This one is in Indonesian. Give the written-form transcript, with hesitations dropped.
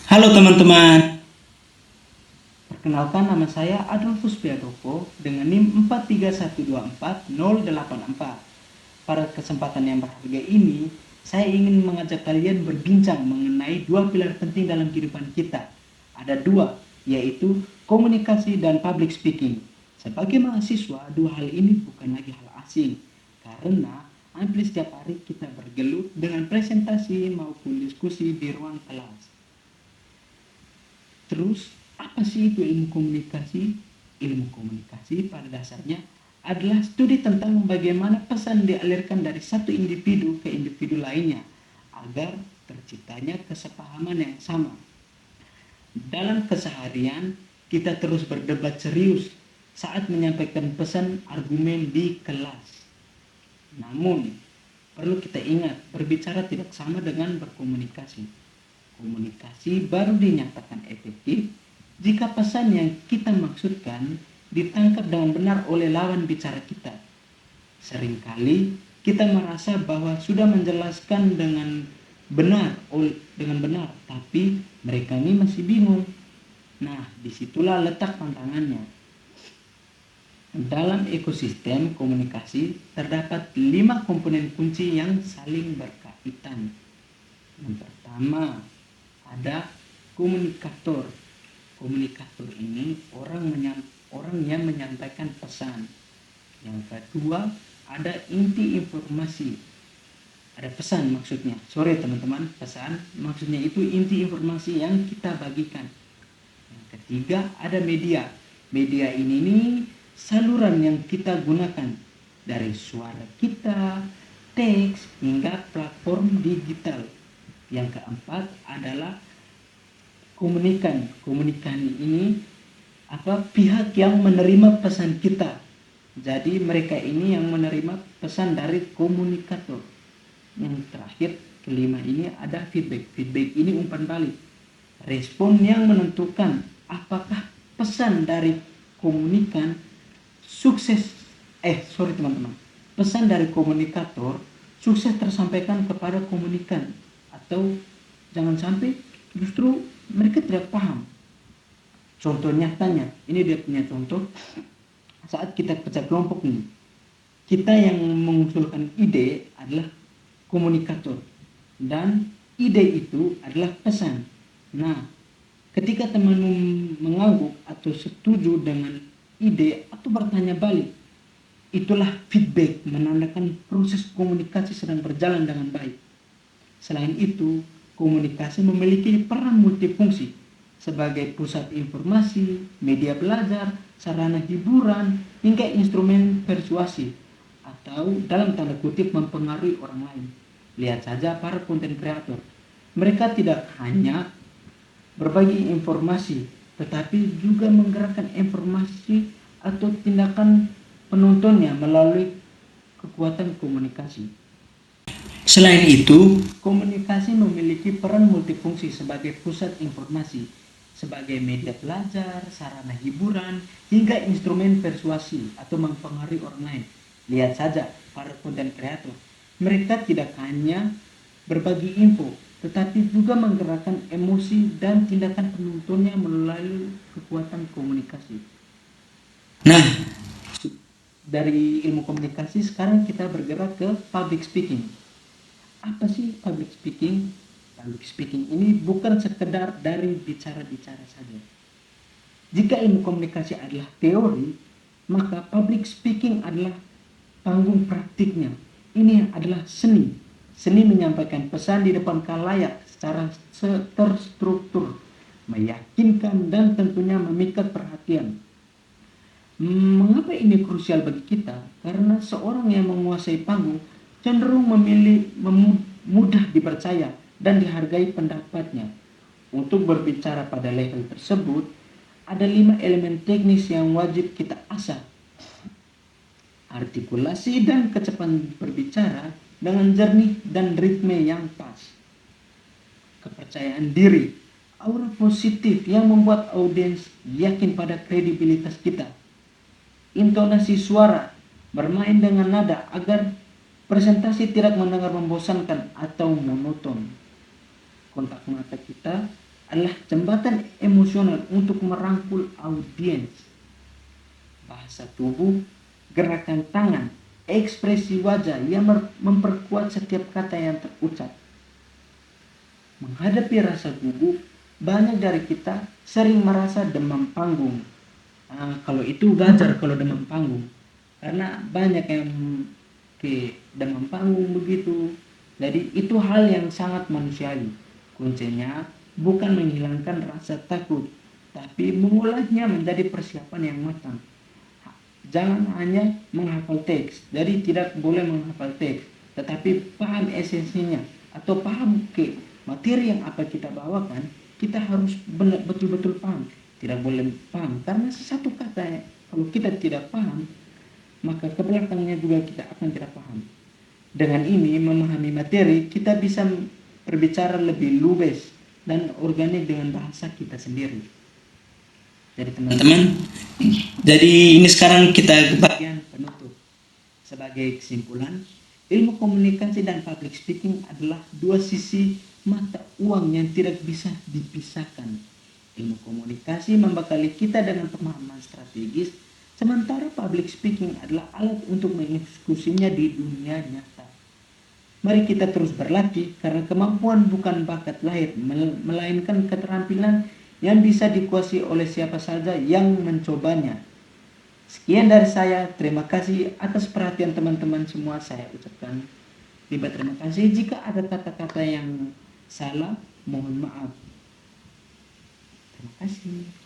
Halo teman-teman, perkenalkan nama saya Adolfus Piadoko dengan NIM 43124084. Pada kesempatan yang berharga ini, saya ingin mengajak kalian berbincang mengenai dua pilar penting dalam kehidupan kita. Ada dua, yaitu komunikasi dan public speaking. Sebagai mahasiswa, dua hal ini bukan lagi hal asing, karena hampir setiap hari kita bergelut dengan presentasi maupun diskusi di ruang kelas. Terus, apa sih itu ilmu komunikasi? Ilmu komunikasi pada dasarnya adalah studi tentang bagaimana pesan dialirkan dari satu individu ke individu lainnya agar terciptanya kesepahaman yang sama. Dalam keseharian, kita terus berdebat serius saat menyampaikan pesan argumen di kelas. Namun, perlu kita ingat, berbicara tidak sama dengan berkomunikasi. Komunikasi baru dinyatakan efektif jika pesan yang kita maksudkan ditangkap dengan benar oleh lawan bicara kita. Seringkali kita merasa bahwa sudah menjelaskan dengan benar, tapi mereka ini masih bingung. Nah, disitulah letak tantangannya. Dalam ekosistem komunikasi terdapat 5 komponen kunci yang saling berkaitan. Yang pertama, ada komunikator. Komunikator ini orang yang menyampaikan pesan. Yang kedua, ada inti informasi. Ada pesan maksudnya. Sorry teman-teman, pesan maksudnya itu inti informasi yang kita bagikan. Yang ketiga, ada media. Media ini nih saluran yang kita gunakan, dari suara kita, teks, hingga platform digital. Yang keempat adalah komunikan. Komunikan ini pihak yang menerima pesan kita. Jadi mereka ini yang menerima pesan dari komunikator. Yang terakhir, kelima ini ada feedback. Feedback ini umpan balik. Respon yang menentukan apakah pesan dari komunikan pesan dari komunikator sukses tersampaikan kepada komunikan, atau jangan sampai justru mereka tidak paham. Contoh nyatanya, ini dia punya contoh saat kita pecah kelompok nih. Kita yang mengusulkan ide adalah komunikator dan ide itu adalah pesan. Nah, ketika teman mengangguk atau setuju dengan ide atau bertanya balik, itulah feedback, menandakan proses komunikasi sedang berjalan dengan baik. Selain itu, komunikasi memiliki peran multifungsi sebagai pusat informasi, media belajar, sarana hiburan, hingga instrumen persuasi atau dalam tanda kutip mempengaruhi orang lain. Lihat saja para konten kreator. Mereka tidak hanya berbagi informasi, tetapi juga menggerakkan informasi atau tindakan penontonnya melalui kekuatan komunikasi. Selain itu, komunikasi memiliki peran multifungsi sebagai pusat informasi, sebagai media belajar, sarana hiburan, hingga instrumen persuasi atau mempengaruhi orang lain. Lihat saja para konten kreator. Mereka tidak hanya berbagi info, tetapi juga menggerakkan emosi dan tindakan penontonnya melalui kekuatan komunikasi. Nah, dari ilmu komunikasi sekarang kita bergerak ke public speaking. Apa sih public speaking? Public speaking ini bukan sekedar dari bicara-bicara saja. Jika ilmu komunikasi adalah teori, maka public speaking adalah panggung praktiknya. Ini adalah seni. Seni menyampaikan pesan di depan khalayak secara terstruktur, meyakinkan dan tentunya memikat perhatian. Mengapa ini krusial bagi kita? Karena seorang yang menguasai panggung cenderung mudah dipercaya dan dihargai pendapatnya. Untuk berbicara pada level tersebut, ada 5 elemen teknis yang wajib kita asah. Artikulasi dan kecepatan berbicara dengan jernih dan ritme yang pas. Kepercayaan diri, aura positif yang membuat audiens yakin pada kredibilitas kita. Intonasi suara, bermain dengan nada agar presentasi tidak mendengar membosankan atau monoton. Kontak mata kita adalah jembatan emosional untuk merangkul audiens. Bahasa tubuh, gerakan tangan, ekspresi wajah yang memperkuat setiap kata yang terucap. Menghadapi rasa gugup, banyak dari kita sering merasa demam panggung. Kalau itu wajar kalau demam panggung, karena banyak yang ke demam panggung begitu. Jadi itu hal yang sangat manusiawi. Kuncinya bukan menghilangkan rasa takut, tapi mengolahnya menjadi persiapan yang matang. Jangan hanya menghafal teks, jadi tidak boleh menghafal teks, tetapi paham esensinya atau paham ke materi yang apa kita bawakan, kita harus betul-betul paham. Tidak boleh paham, karena satu kata kalau kita tidak paham, maka ke belakangnya juga kita akan tidak paham. Dengan ini, memahami materi, kita bisa berbicara lebih luwes dan organik dengan bahasa kita sendiri. Jadi teman-teman, jadi ini sekarang kita ke bagian penutup. Sebagai kesimpulan, ilmu komunikasi dan public speaking adalah dua sisi mata uang yang tidak bisa dipisahkan. Ilmu komunikasi membekali kita dengan pemahaman strategis, sementara public speaking adalah alat untuk mengeksekusinya di dunia nyata. Mari kita terus berlatih, karena kemampuan bukan bakat lahir, melainkan keterampilan yang bisa dikuasai oleh siapa saja yang mencobanya. Sekian dari saya, terima kasih atas perhatian teman-teman semua. Saya ucapkan terima kasih. Jika ada kata-kata yang salah, mohon maaf. Terima kasih.